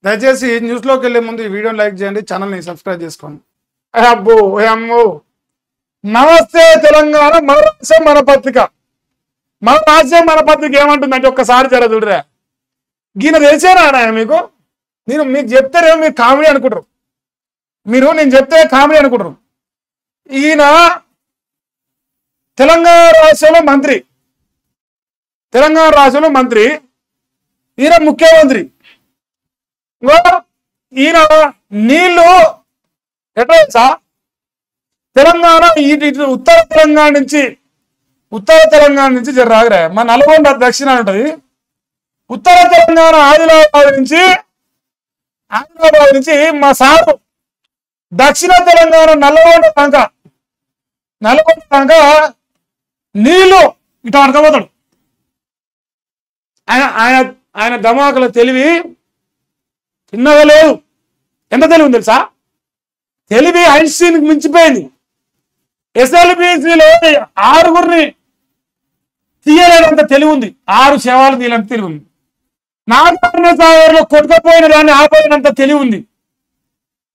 దయచేసి న్యూస్లోకి వెళ్ళే ముందు ఈ వీడియోని లైక్ చేయండి, ఛానల్ని సబ్స్క్రైబ్ చేసుకోండి. అబ్బో అమ్మో, నమస్తే తెలంగాణ, మన రాష్ట్రం మన పత్రిక. మన రాష్ట్రం మన పత్రిక ఏమంటుందంటే ఒక్కసారి జర చూడరా. ఈయన తెలిసేనా మీకు? మీకు చెప్తారేమో మీరు కామెడీ అనుకుంటారు. నేను చెప్తే కామెడీ అనుకుంటారు. ఈయన తెలంగాణ రాష్ట్రంలో మంత్రి, ఈయన ముఖ్యమంత్రి. ఈయన నీళ్లు ఎట్లా తెలంగాణ ఇటు ఉత్తర తెలంగాణ నుంచి జర రాగరా. మా నల్గొండ దక్షిణాన్ని ఉంటుంది. ఉత్తర తెలంగాణ ఆదిలాబాద్ నుంచి మా సారు దక్షిణ తెలంగాణ నల్గొండ దాకా నీళ్లు ఇటు అడగబోతాడు. ఆయన ధమాకుల తెలివి చిన్నగా లేదు. ఎంత తెలివి ఉంది తెలుసా? తెలివి ఐన్స్టీన్కి మించిపోయింది. ఎస్ఎల్బిసిలో 6 తీయలేనంత తెలివి ఉంది. 6 శవాలు తీయలేనంత తెలివి ఉంది. నాగార్జున సాగర్లో కొట్టుకపోయిన దాన్ని ఆపేనంత తెలివి ఉంది.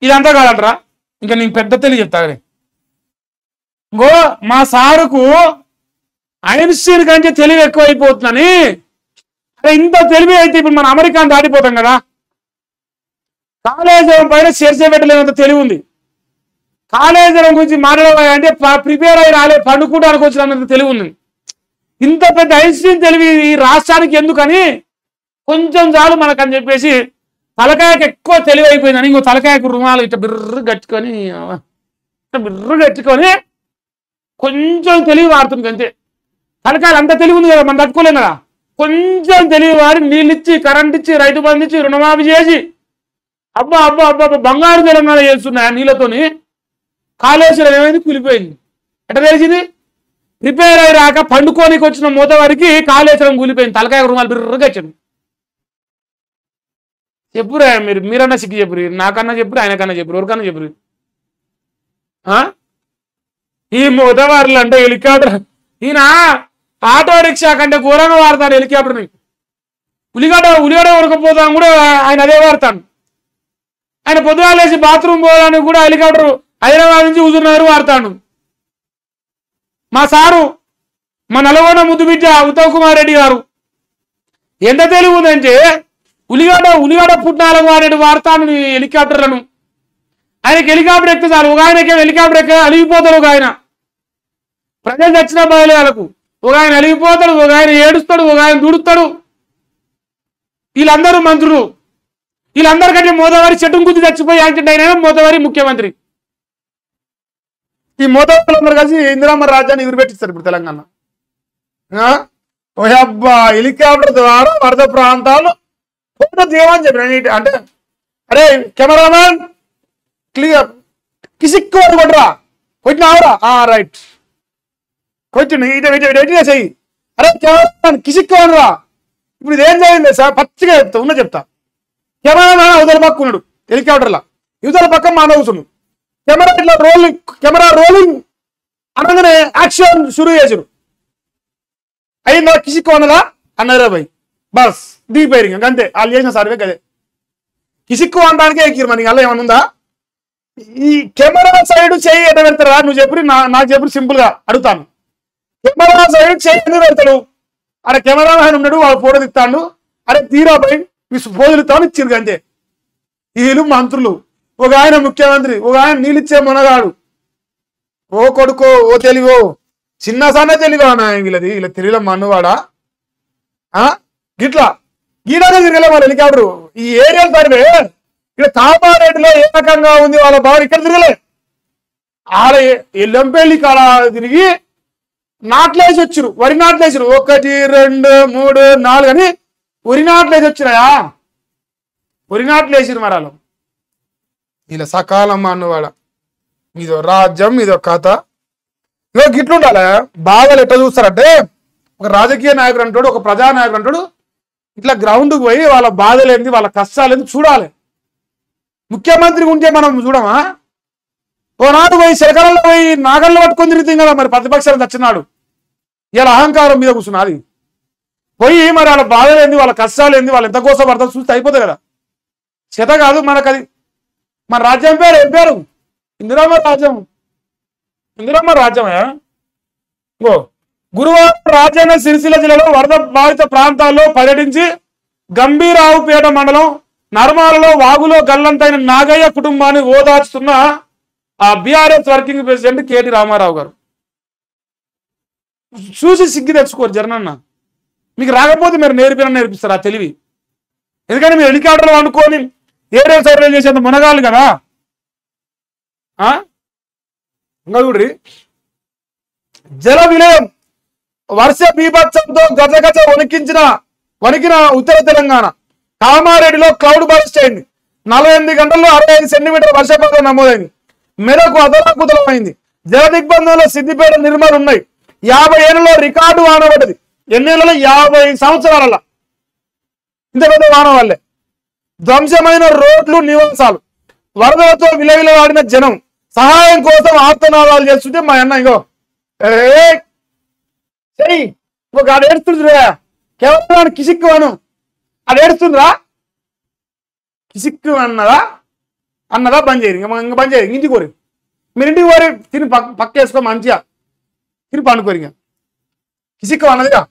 ఇదంతా కాదంటరా. ఇంకా నేను పెద్ద తెలివి చెప్తా. ఇంకో మా సారుకు ఐన్స్టీన్ కంటే తెలివి ఎక్కువైపోతుందని. ఇంత తెలివి అయితే ఇప్పుడు మన అమెరికాను దాటిపోతాం కదా. కాళేశ్వరం పైన చర్చ పెట్టలేనంత తెలివి ఉంది. కాళేశ్వరం గురించి మాట్లాడాలంటే ప్రిపేర్ అయి రాలే, పండుకుంటానికి వచ్చినంత తెలివి ఉంది. ఇంత పెద్ద ఐన్స్టీన్ తెలివి ఈ రాష్ట్రానికి ఎందుకని కొంచెం చాలు మనకని చెప్పేసి తలకాయకు ఎక్కువ తెలివి అయిపోయిందని ఇంకో తలకాయకు రుమాలు ఇట్లా బిర్రు కట్టుకొని కొంచెం తెలివి వాడుతుంది అంతే. తలకాయలు అంత తెలివి ఉంది కదా, మనం తట్టుకోలేం కదా. కొంచెం తెలివి వాడి నీళ్ళిచ్చి, కరెంట్ ఇచ్చి, రైతు బంధు ఇచ్చి, రుణమాఫీ చేసి అబ్బా అబ్బా అబ్బా బంగారు తెలంగాణ చేస్తున్నాయి. నీళ్ళతోని కాళేశ్వరం ఏమైంది? కూలిపోయింది. ఎట్లా తెలిసింది? ప్రిపేర్ అయి రాక పండుకోనికి వచ్చిన మూత వారికి కాళేశ్వరం కూలిపోయింది. తలకాయ రుణాలు బిర్రగా వచ్చాడు. చెప్పురా మీరన్నా సిగ్గు చెప్పురు, నాకన్నా చెప్పురు, ఆయనకన్నా చెప్పురు, ఎవరికన్నా చెప్పురు. ఈ మూతవారులు అంటే హెలికాప్టర్. ఈయన ఆటో రిక్షా కంటే ఘోరంగా వాడతాడు హెలికాప్టర్ని. ఉలిగడ్డ ఉడకపోతాను కూడా ఆయన అదే వాడతాడు. ఆయన పొద్దుగాలేసి బాత్రూమ్ పోవడానికి కూడా హెలికాప్టర్ హైదరాబాద్ నుంచి హుజూర్నగర్ వాడతాడు. మా సారు మా నల్గొండ ముద్దు బిడ్డ ఉత్తమ్ కుమార్ రెడ్డి గారు ఎంత తెలివి ఉందంటే ఉలిగడ్డ పుట్నాలకు వాడతాను హెలికాప్టర్లను. ఆయనకి హెలికాప్టర్ ఎక్కితే చాలు. ఒక ఆయనకి హెలికాప్టర్ ఎక్క అలిగిపోతాడు. ఒక ఆయన ప్రజలు చచ్చిన బయలులకు ఒక ఆయన అలిగిపోతాడు, ఒక ఆయన ఏడుస్తాడు, ఒక ఆయన దుడుస్తాడు. వీళ్ళందరూ మంత్రులు. వీళ్ళందరికంటే మోదవారి చెట్టు గుద్ది చచ్చిపోయి యాక్సిడెంట్ అయినా మోదవారి ముఖ్యమంత్రి. ఈ మోదవాళ్ళందరూ కలిసి ఇందిరామ్మ రాజ్యాన్ని ఎగురుపెట్టిస్తారు ఇప్పుడు తెలంగాణ. ఓహబ్బా, హెలికాప్టర్ ద్వారా వరద ప్రాంతాలు ఫోటో తీయమని చెప్పిన. అంటే అరే కెమెరామ్యాన్ క్లియర్ కిసిక్కు కొట్టరా, కొట్టినావురా, రైట్ కొట్టిన ఇటుగా చెయ్యి. అరే కెమెరామ్యాన్ కిసిక్కోనరా. ఇప్పుడు ఇదేం జరిగింది సార్? పచ్చిగా చెప్తా. కెమెరామ్యాన్ అవతల పక్క ఉన్నాడు హెలికాప్టర్లో, ఇవతల పక్క మానవుతున్నాడు. కెమెరా రోలింగ్ అనగానే యాక్షన్ షురూ చేసారు. అయిందా కిసిక్కోనరా అన్నారా భయ్, బస్ దిగిపోయారు. ఇంక అంతే, వాళ్ళు చేసిన సర్వే కదే. కిసిక్కు అనడానికే ఎక్కిరు. మనకి అలా ఏమన్నా ఉందా? ఈ కెమెరా సైడ్ చేయి ఎట్లా పెడతారా? నువ్వు చెప్పి నాకు చెప్పి సింపుల్ గా అడుగుతాను. కెమెరా సైడ్ చేయి ఎందుకు పెడతాడు? అరే కెమెరా ఆయన ఉన్నాడు, వాడు ఫోటో తిస్తాడు. అరే తీరా పోయి మీ ఫోజులు ఇస్తాను ఇచ్చిరు అంతే. వీళ్ళు మంత్రులు, ఒక ఆయన ముఖ్యమంత్రి, ఒక ఆయన నీళ్ళిచ్చే మునగాడు. ఓ కొడుకో, ఓ తెలివో, చిన్న సన్న తెలివా వీళ్ళది? వీళ్ళ తెలివిలో మన్నువాడా? గిట్లా గీడనే తిరగలే వాళ్ళ హెలికాప్టర్. ఈ ఏరియల్ సర్వే ఇక్కడ కామారెడ్డిలో ఏ రకంగా ఉంది వాళ్ళ బాగా ఇక్కడ తిరగలే. ఆడ ఎల్లంపల్లి కాడ తిరిగి నాట్లేసి వచ్చిరు, వరి నాట్లేసిరు. 1 2 3 4 అని వరి నాట్లేసి వచ్చినాయా? వరి నాట్లేసిరు మరాలు. ఇలా సకాలం అన్నవాడ. ఇదో రాజ్యం, ఇదో కథ. ఇదో గిట్లుండాలి. బాధలు ఎట్లా చూస్తారంటే, ఒక రాజకీయ నాయకుడు అంటాడు, ఒక ప్రజానాయకుడు అంటాడు, ఇట్లా గ్రౌండ్కి పోయి వాళ్ళ బాధలు ఏంది, వాళ్ళ కష్టాలు ఏంది చూడాలి. ముఖ్యమంత్రి ఉంటే మనం చూడమా? ఓనాడు పోయి శరకరంలో పోయి నాగల్లో పట్టుకొని తిరుగుతాం కదా. మరి ప్రతిపక్షాలు చచ్చినాడు ఇలా అహంకారం మీద కూర్చున్నది. పోయి మరి వాళ్ళ బాధలు ఏంది, వాళ్ళ కష్టాలు ఏంది, వాళ్ళు ఎంత కోసం పడతారు చూస్తే అయిపోతుంది కదా. చేత కాదు మనకు అది. మన రాజ్యం పేరు ఏం పేరు? ఇందిరమ్మ రాజ్యం. ఇందిరమ్మ రాజ్యమా? ఓ గురువారం రాజన్న సిరిసిల్ల జిల్లాలో వరద బాధిత ప్రాంతాల్లో పర్యటించి గంభీరావుపేట మండలం నర్మాలలో వాగులో గల్లంతైన నాగయ్య కుటుంబాన్ని ఓదార్చుతున్న ఆ బీఆర్ఎస్ వర్కింగ్ ప్రెసిడెంట్ కేటీ రామారావు గారు. చూసి సిగ్గి తెచ్చుకోరు జరనన్న. మీకు రాకపోతే మీరు నేర్పిస్తారు ఆ తెలివి. ఎందుకంటే మీరు హెలికాప్టర్లు అనుకోని ఏరియల్ సైడ్లు చేసేంత మునగాలి కదా. ఇంకా చూడ్రి, జల విలయం వర్ష బీభత్సంతో గజగజ వణికిన ఉత్తర తెలంగాణ. కామారెడ్డిలో క్లౌడ్ బర్స్ట్ అయింది. 48 గంటల్లో 65 సెంటీమీటర్ వర్షపాతం నమోదైంది. మెదకు అదలాకుతలమైంది. జల దిగ్బంధంలో సిద్దిపేట నిర్మల్ ఉన్నాయి. 50 ఏళ్లలో రికార్డు వాన పడ్డది. ఎన్నేళ్లలో? 50 సంవత్సరాల ఇంత పెద్ద వాన వల్లే. ధ్వంసమైన రోడ్లు, నివాసాలు, వరదలతో విలవిలవాడిన జనం సహాయం కోసం ఆర్తనాదాలు చేస్తుంటే మా అన్న ఇంకో ఇంకొక ఆడ ఏడుస్తుందిరా. కేవలం కిసిక్కు అను అది ఏడుస్తుందిరా. కిసిక్కు అన్నదా బంద్ చేయరు. ఇంకా బంద్ చేయరు. ఇంటికి కోరి మీరు ఇంటికి కోరి తిని పక్క వేసుకో మంచిగా తిని పండుకోరు. ఇంకా కిసిక్కు అన్నదిగా.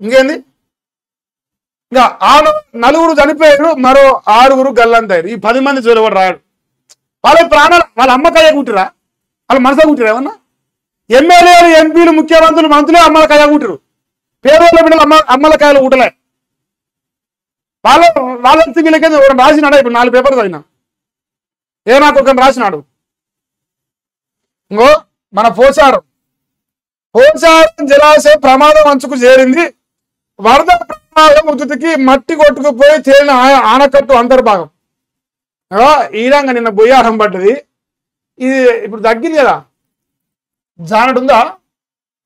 ఇంకేంది? ఇంకా 9 చనిపోయారు, మరో 6 గల్లంతయ్యారు. ఈ 10 మంది జోలు కూడా రాడు. వాళ్ళ ప్రాణాలు వాళ్ళ అమ్మకాయ కుట్టిరా, వాళ్ళ మనసులో కుట్టిరా ఏమన్నా? ఎమ్మెల్యేలు, ఎంపీలు, ముఖ్యమంత్రులు, మంత్రులే అమ్మలకాయ కుట్టిరు. పేదోళ్ళ బిడ్డలు అమ్మలకాయలు కుట్టలే. వాళ్ళ వీళ్ళకి రాసినాడు. ఇప్పుడు 4 పేపర్లు చదివినా. నాకు ఒక రాసినాడు. ఇంకో మన పోచారం జలాశయం ప్రమాదం అంచుకు చేరింది. వరద ప్రమాదం ఉధృతికి మట్టి కొట్టుకుపోయి తేలిన ఆనకట్టు అంతర్భాగం. ఈ రంగా నిన్న బొయ్యారం పడ్డది. ఇది ఇప్పుడు తగ్గింది కదా. జానడు ఉందా?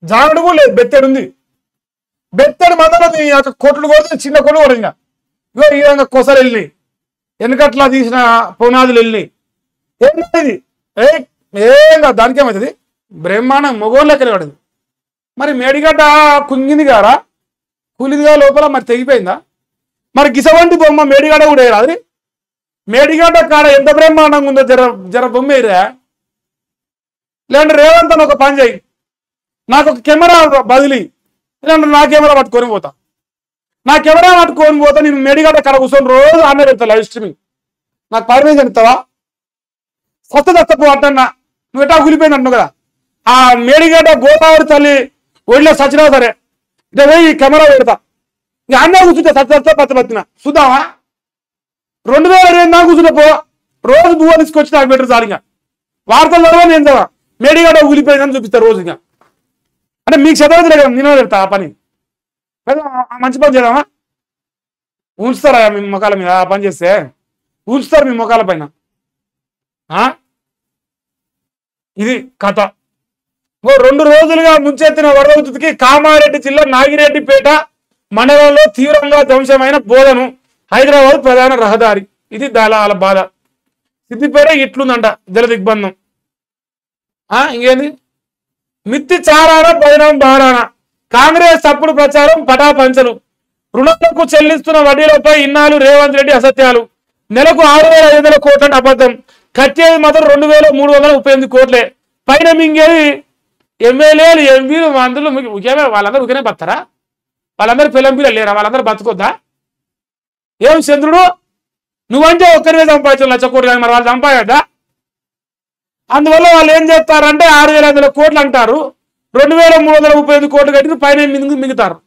జానడు కూడా లేదు. బెత్తడు ఉంది. బెత్తడు మందలో కొట్లు కొడితే చిన్న కొట్లు కూడా ఇంకా ఇగో ఈ విధంగా కొసలు వెళ్ళినాయి. వెనకట్లా తీసిన పునాదులు వెళ్ళినాయి. ఏంటి ఏం కాదు, దానికి ఏమవుతుంది? బ్రహ్మాండం మొగోళ్ళ లెక్కనే పడింది. మరి మేడిగడ్డ కుంగింది కారా, కూలిందిగా లోపల, మరి తెగిపోయిందా? మరి గిసవంటి బొమ్మ మేడిగడ్డ కూడా వేయరాదు. మేడిగడ్డ కాడ ఎంత బ్రహ్మాండంగా ఉందో జర బొమ్మ వేయరా. లేదంటే రేవంత్ అని ఒక పని చేయి, నాకు ఒక కెమెరా బదిలీ, లేదంటే నా కెమెరా పట్టుకొని పోతా. నా కెమెరా పట్టుకొని పోతా. నేను మేడిగడ్డ కాడ కూర్చొని రోజు ఆమె పెడతా లైవ్ స్ట్రీమింగ్. నాకు పర్మిషన్ ఇస్తావా? సత్తదత్తపు అంటన్నా. నువ్వు ఎట్టా కూలిపోయింది అంటున్నావు కదా. ఆ మేడిగడ్డ గోదావరి తల్లి ఒళ్ళో సచ్చినా సరే ఇదే పోయి ఈ కెమెరా పెడతా. ఇక అన్న కూర్చుంటే పత్తిన చూద్దామా? 2020 దాకా కూర్చుంటే పో. రోజు పువ్వు తీసుకొచ్చి నాకు పెట్టరు చాలు. ఇంకా వార్తల్లో నేను చదవా మేడిగడ్డ ఊలిపోయిందని చూపిస్తా రోజు. ఇంకా అంటే మీకు చదవదులే కదా, నేను పెడతా ఆ పని. మంచి పని చేద్దామా? ఉంచుతారా మీ ముఖాల మీద? ఆ పని చేస్తే ఉంచుతారు మీ ముఖాల పైన. ఇది కథ. 2 రోజులుగా ముంచెత్తిన వరద ఉధృతికి కామారెడ్డి జిల్లా నాగిరెడ్డిపేట మండలంలో తీవ్రంగా ధ్వంసమైన బోధను హైదరాబాద్ ప్రధాన రహదారి. ఇది వాళ్ళ బాధ. సిద్దిపేట ఇట్లుందంట జల దిగ్బంధం. ఇంకేంది? మిత్తి చారాన బదనం బారాన. కాంగ్రెస్ తప్పుడు ప్రచారం పటాపంచలు. రుణాలకు చెల్లిస్తున్న వడ్డీలపై ఇన్నాళ్ళు రేవంత్ రెడ్డి అసత్యాలు. నెలకు 6,500 కోట్లంటే అబద్ధం. కట్టేది మాత్రం 2,338 కోట్లే. పైన మింగేది ఎమ్మెల్యేలు, ఎంపీలు, మంత్రులు. వాళ్ళందరూ ఉకేనే బతారా? వాళ్ళందరూ పిల్లంపీలు లేరా? వాళ్ళందరూ బతుకొద్దా? ఏం చంద్రుడు నువ్వంటే ఒక్కరివే సంపాదించాలి 1,00,000 కోట్లు, కానీ మరి వాళ్ళు సంపాదద్దా? అందువల్ల వాళ్ళు ఏం చేస్తారంటే 6,500 కోట్లు అంటారు, 2,338 కోట్లు కట్టి పైన మింగుతారు.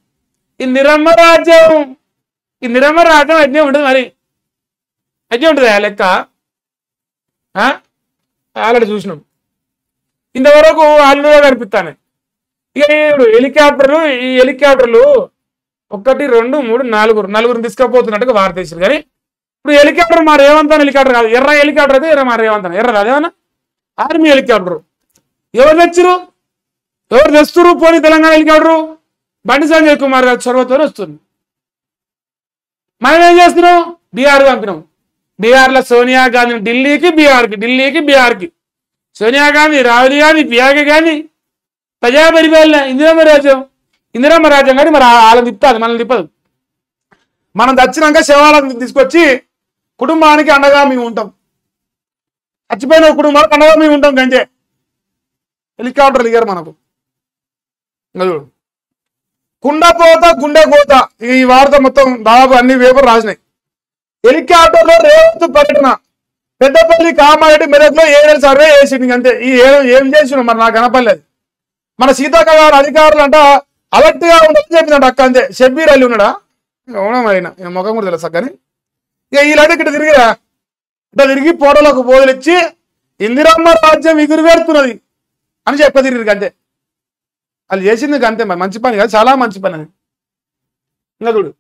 ఈ నిరమ్మ రాజ్యం అట్నే ఉంటుంది. మరి అట్నే ఉంటుంది ఆ లెక్క. ఆల్రెడీ చూసినాం. ఇంతవరకు ఆల్రెడీ కనిపిస్తాను. ఇక ఈ హెలికాప్టర్లు 1, 2, 3, 4 తీసుకుపోతున్నట్టుగా వార్త తీసారు. కానీ ఇప్పుడు హెలికాప్టర్ మా రేవంత్ హెలికాప్టర్ కాదు, ఎర్ర హెలికాప్టర్ అయితే ఎర్ర మా రేవంత్ ఎర్ర అదేమన్నా ఆర్మీ హెలికాప్టర్. ఎవరు తెచ్చిరు? ఎవరు తెస్తురు? పోనీ తెలంగాణ హెలికాప్టరు బండి సంజయ్ కుమార్ గారి చొరవతో వస్తుంది. మనం ఏం చేస్తున్నాం? బీహార్ పంపినాం. బీహార్లో సోనియా గాంధీ ఢిల్లీకి బీహార్కి సోనియా గాంధీ, రాహుల్ గాంధీ, ప్రియాంక గాంధీ ప్రజా పరిపాలన ఇందిరమ్మ రాజ్యం కానీ మరి వాళ్ళని తిప్పదు, మనల్ని తిప్పదు. మనం దచ్చినాక శవాలను తీసుకొచ్చి కుటుంబానికి అండగా మేము ఉంటాం, చచ్చిపోయిన కుటుంబానికి అండగా మేము ఉంటాం గంజే. హెలికాప్టర్ దిగారు మనకు. చూడు, కుండపోత గుండె కోత, ఈ వార్త మొత్తం దాదాపు అన్ని పేపర్ రాసినాయి. హెలికాప్టర్ లో రేవంత్ పర్యటన, పెద్దపల్లి కామారెడ్డి మెదక్లో ఏరియల్ సర్వే చేసింది అంతే. ఈ ఏం చేసిన మరి నాకు కనపడలేదు. మన సీతాక్క గారు అధికారులు అంట అలర్ట్ గా ఉండాలని చెప్పిందంట అక్క అంతే. షబ్బీర్ అల్లి ఉన్నాడా అవునా, ముఖం కూడా తెలుసా కానీ. ఇక వీళ్ళైతే ఇక్కడ తిరిగిరా, ఇట్లా తిరిగి పోటలకు బోధలిచ్చి ఇందిరమ్మ రాజ్యం ఎగురువేరుతున్నది అని చెప్ప తిరిగి అంతే. వాళ్ళు చేసింది అంతే, మరి మంచి పని కాదు, చాలా మంచి పని అని. ఇంకా చూడు.